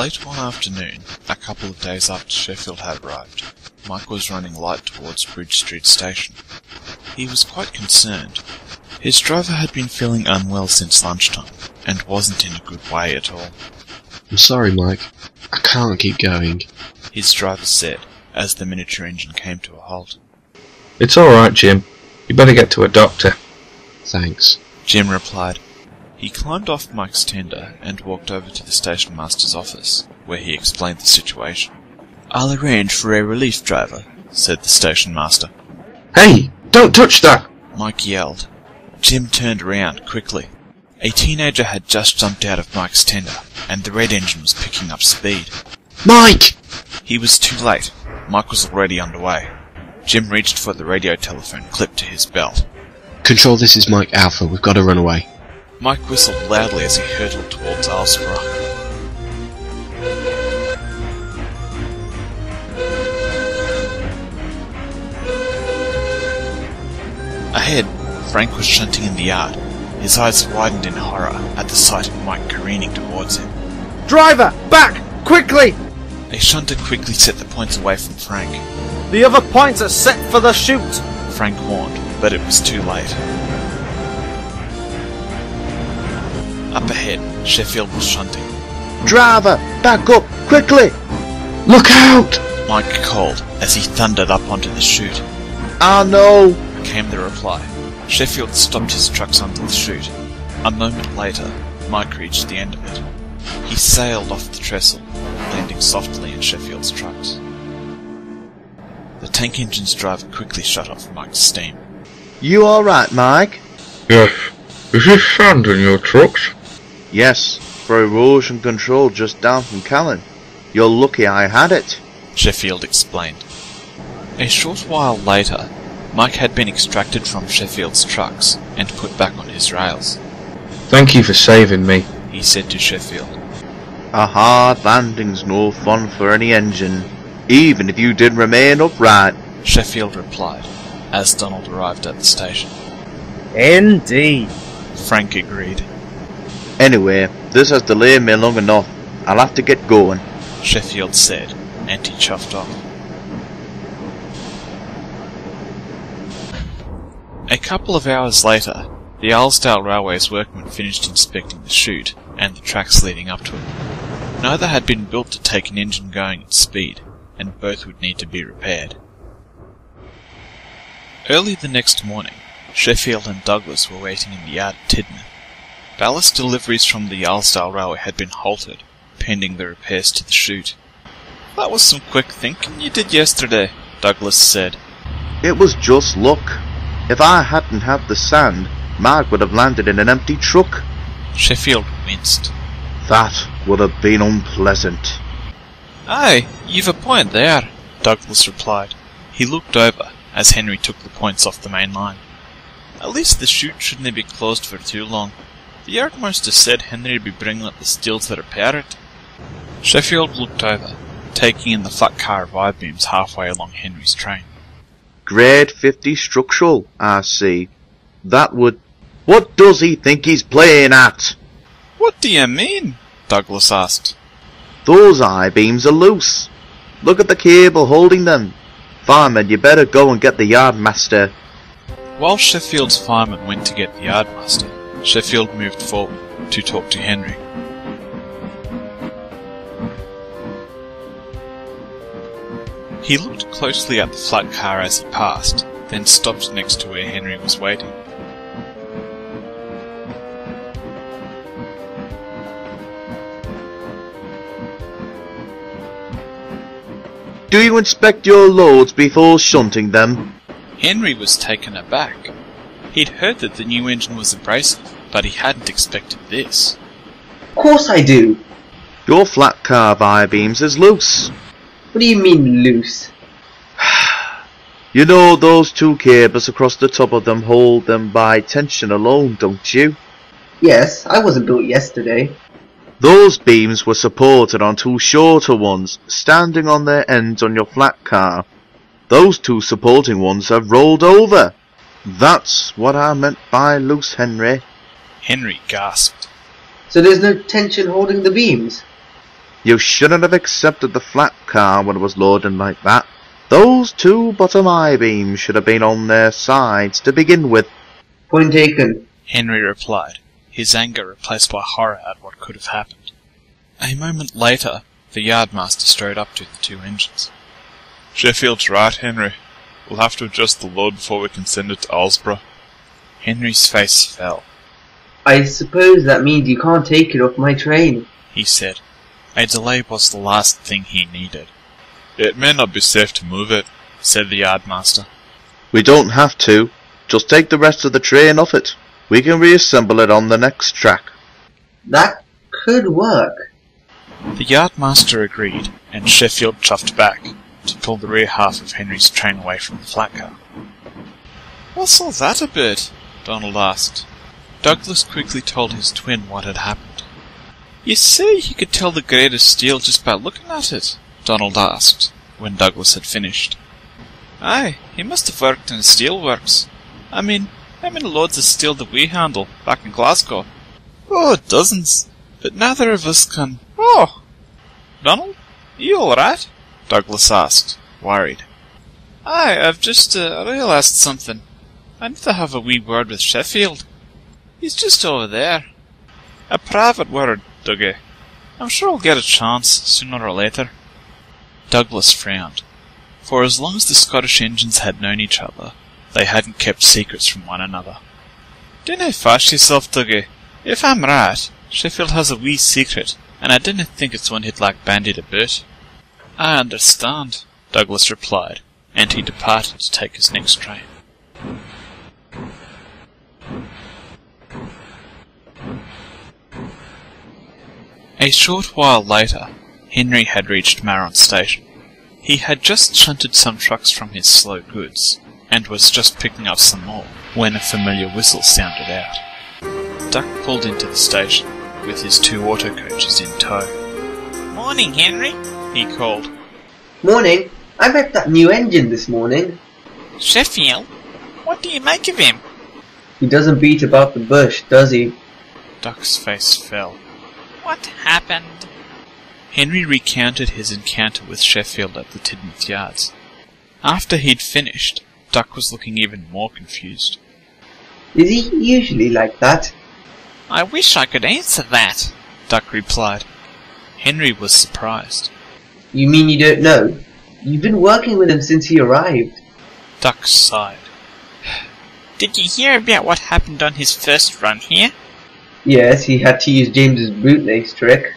Late one afternoon, a couple of days after Sheffield had arrived, Mike was running light towards Bridge Street Station. He was quite concerned. His driver had been feeling unwell since lunchtime, and wasn't in a good way at all. I'm sorry, Mike. I can't keep going, his driver said, as the miniature engine came to a halt. It's alright, Jim. You better get to a doctor. Thanks, Jim replied. He climbed off Mike's tender and walked over to the station master's office, where he explained the situation. "I'll arrange for a relief driver," said the station master. Hey, don't touch that! Mike yelled. Jim turned around quickly. A teenager had just jumped out of Mike's tender, and the red engine was picking up speed. Mike! He was too late. Mike was already underway. Jim reached for the radio telephone clipped to his belt. Control, this is Mike Alpha. We've got to run away. Mike whistled loudly as he hurtled towards Aylesborough. Ahead, Frank was shunting in the yard. His eyes widened in horror at the sight of Mike careening towards him. "Driver, back! Quickly!" A shunter quickly set the points away from Frank. "The other points are set for the chute!" Frank warned, but it was too late. Up ahead, Sheffield was shunting. "Driver, back up, quickly!" Look out! Mike called as he thundered up onto the chute. "I know!" came the reply. Sheffield stopped his trucks onto the chute. A moment later, Mike reached the end of it. He sailed off the trestle, landing softly in Sheffield's trucks. The tank engine's driver quickly shut off Mike's steam. "You alright, Mike?" Yes. Is this sand in your trucks? "Yes, for erosion control just down from Callan. You're lucky I had it," Sheffield explained. A short while later, Mike had been extracted from Sheffield's trucks and put back on his rails. Thank you for saving me, he said to Sheffield. "A hard landing's no fun for any engine, even if you did remain upright," Sheffield replied, as Donald arrived at the station. "Indeed," Frank agreed. "Anyway, this has delayed me long enough. I'll have to get going," Sheffield said, and he chuffed off. A couple of hours later, the Aylesdale Railway's workmen finished inspecting the chute and the tracks leading up to it. Neither had been built to take an engine going at speed, and both would need to be repaired. Early the next morning, Sheffield and Douglas were waiting in the yard at Tidmouth. Ballast deliveries from the Aylesdale Railway had been halted, pending the repairs to the chute. "That was some quick thinking you did yesterday," Douglas said. "It was just luck. If I hadn't had the sand, Mark would have landed in an empty truck. Sheffield winced. That would have been unpleasant." "Aye, you've a point there," Douglas replied. He looked over as Henry took the points off the main line. "At least the chute shouldn't be closed for too long. The yardmaster said Henry'd be bringing up the steel to repair it." Sheffield looked over, taking in the flat car of I-beams halfway along Henry's train. "Grade 50 structural, I see. That would... What does he think he's playing at?" "What do you mean?" Douglas asked. "Those I-beams are loose. Look at the cable holding them. Fireman, you better go and get the yardmaster." While Sheffield's fireman went to get the yardmaster, Sheffield moved forward to talk to Henry. He looked closely at the flat car as he passed, then stopped next to where Henry was waiting. "Do you inspect your loads before shunting them?" Henry was taken aback. He'd heard that the new engine was abrasive, but he hadn't expected this. Of course I do. "Your flat car of I-beams is loose." What do you mean loose? "You know those two cables across the top of them hold them by tension alone, don't you?" Yes, I wasn't built yesterday. "Those beams were supported on two shorter ones, standing on their ends on your flat car. Those two supporting ones have rolled over. That's what I meant by loose, Henry." Henry gasped. So there's no tension holding the beams? You shouldn't have accepted the flat car when it was loading like that. Those two bottom I-beams should have been on their sides to begin with. Point taken. Henry replied, his anger replaced by horror at what could have happened. A moment later, the yardmaster strode up to the two engines. Sheffield's right, Henry. We'll have to adjust the load before we can send it to Alsborough. Henry's face fell. I suppose that means you can't take it off my train. He said. A delay was the last thing he needed. It may not be safe to move it, said the yardmaster. We don't have to. Just take the rest of the train off it. We can reassemble it on the next track. That could work. The yardmaster agreed, and Sheffield chuffed back to pull the rear half of Henry's train away from the flat car. "What's all that about?" Donald asked. Douglas quickly told his twin what had happened. "You see, he could tell the grade of steel just by looking at it," Donald asked, when Douglas had finished. "Aye, he must have worked in the steelworks. I mean, how many loads of steel did we handle back in Glasgow?" "Oh, dozens. But neither of us can—" "Oh! Donald, you alright?" Douglas asked, worried. "Aye, I've just realised something. I need to have a wee word with Sheffield. He's just over there. A private word, Dougie. I'm sure I'll get a chance, sooner or later." Douglas frowned. For as long as the Scottish engines had known each other, they hadn't kept secrets from one another. "Dinna fash yourself, Dougie. If I'm right, Sheffield has a wee secret, and I didn't think it's one he'd like bandied about." "I understand," Douglas replied, and he departed to take his next train. A short while later, Henry had reached Marron Station. He had just shunted some trucks from his slow goods, and was just picking up some more, when a familiar whistle sounded out. Duck pulled into the station, with his two auto coaches in tow. "Morning, Henry," he called. Morning. I met that new engine this morning. "Sheffield? What do you make of him?" He doesn't beat about the bush, does he? Duck's face fell. "What happened?" Henry recounted his encounter with Sheffield at the Tidmouth Yards. After he'd finished, Duck was looking even more confused. Is he usually like that? "I wish I could answer that," Duck replied. Henry was surprised. You mean you don't know? You've been working with him since he arrived. Duck sighed. "Did you hear about what happened on his first run here?" Yes, he had to use James's bootlace trick.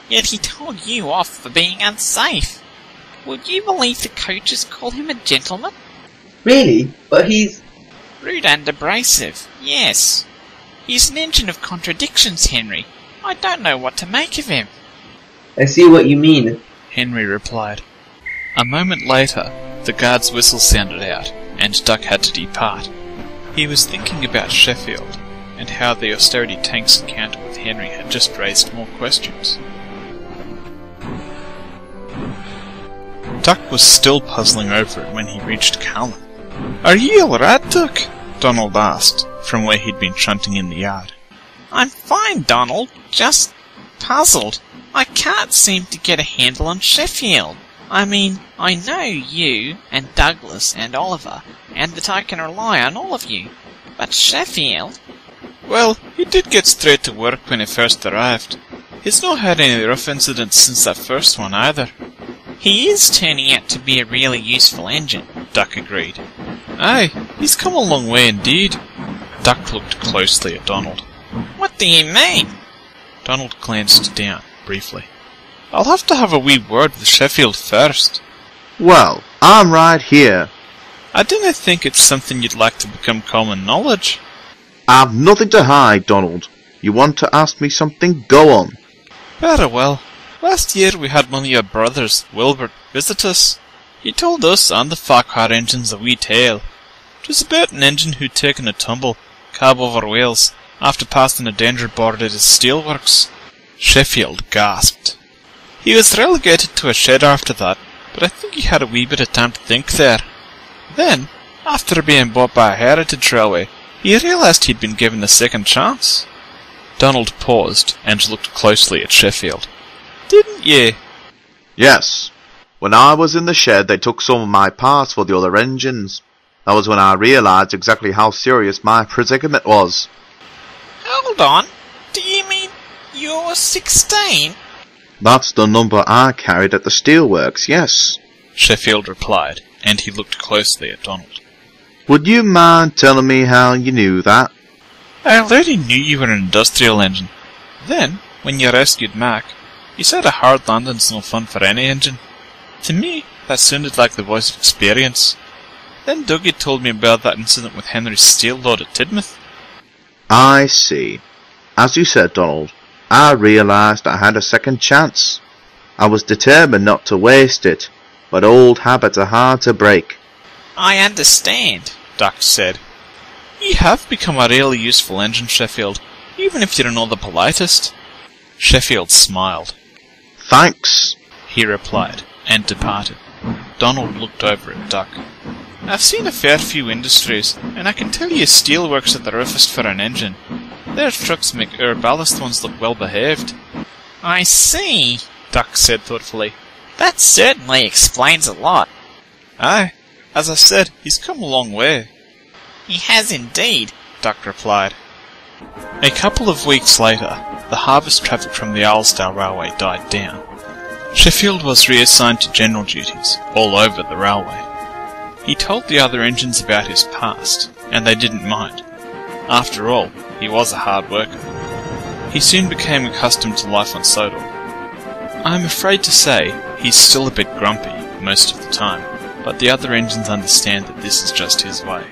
"Yet he told you off for being unsafe. Would you believe the coaches call him a gentleman?" Really? But he's... "Rude and abrasive, yes. He's an engine of contradictions, Henry. I don't know what to make of him." I see what you mean. Henry replied. A moment later, the guard's whistle sounded out, and Duck had to depart. He was thinking about Sheffield, and how the austerity tank's encounter with Henry had just raised more questions. Duck was still puzzling over it when he reached Callan. "Are you alright, Duck?" Donald asked, from where he'd been shunting in the yard. "I'm fine, Donald. Just puzzled. I can't seem to get a handle on Sheffield. I mean, I know you, and Douglas, and Oliver, and that I can rely on all of you. But Sheffield—" "Well, he did get straight to work when he first arrived. He's not had any rough incidents since that first one, either." "He is turning out to be a really useful engine," Duck agreed. "Aye, he's come a long way indeed." Duck looked closely at Donald. "What do you mean?" Donald glanced down, briefly. "I'll have to have a wee word with Sheffield first." Well, I'm right here. "I didn't think it's something you'd like to become common knowledge." I've nothing to hide, Donald. You want to ask me something? Go on. "Very well. Last year we had one of your brothers, Wilbert, visit us. He told us and the Farquhar engines a wee tale. 'Twas about an engine who'd taken a tumble, cab over Wales, after passing a danger board at his steelworks." Sheffield gasped. "He was relegated to a shed after that, but I think he had a wee bit of time to think there. Then, after being bought by a heritage railway, he realised he'd been given a second chance." Donald paused and looked closely at Sheffield. Didn't ye? Yes. When I was in the shed, they took some of my parts for the other engines. That was when I realised exactly how serious my predicament was. Hold on. Do you mean you're 16? That's the number I carried at the steelworks, yes. Sheffield replied, and he looked closely at Donald. Would you mind telling me how you knew that? I already knew you were an industrial engine. Then, when you rescued Mac, you said a hard landing's no fun for any engine. To me, that sounded like the voice of experience. Then Dougie told me about that incident with Henry's steel load at Tidmouth. I see. As you said, Donald, I realised I had a second chance. I was determined not to waste it, but old habits are hard to break. I understand, Doc said. You have become a really useful engine, Sheffield, even if you're not the politest. Sheffield smiled. Thanks. He replied, and departed. Donald looked over at Duck. I've seen a fair few industries, and I can tell you steelworks are the roughest for an engine. Their trucks make our ballast ones look well behaved. I see, Duck said thoughtfully. That certainly explains a lot. Aye, as I said, he's come a long way. He has indeed, Duck replied. A couple of weeks later, the harvest traffic from the Arlesdale Railway died down. Sheffield was reassigned to general duties, all over the railway. He told the other engines about his past, and they didn't mind. After all, he was a hard worker. He soon became accustomed to life on Sodor. I'm afraid to say he's still a bit grumpy most of the time, but the other engines understand that this is just his way.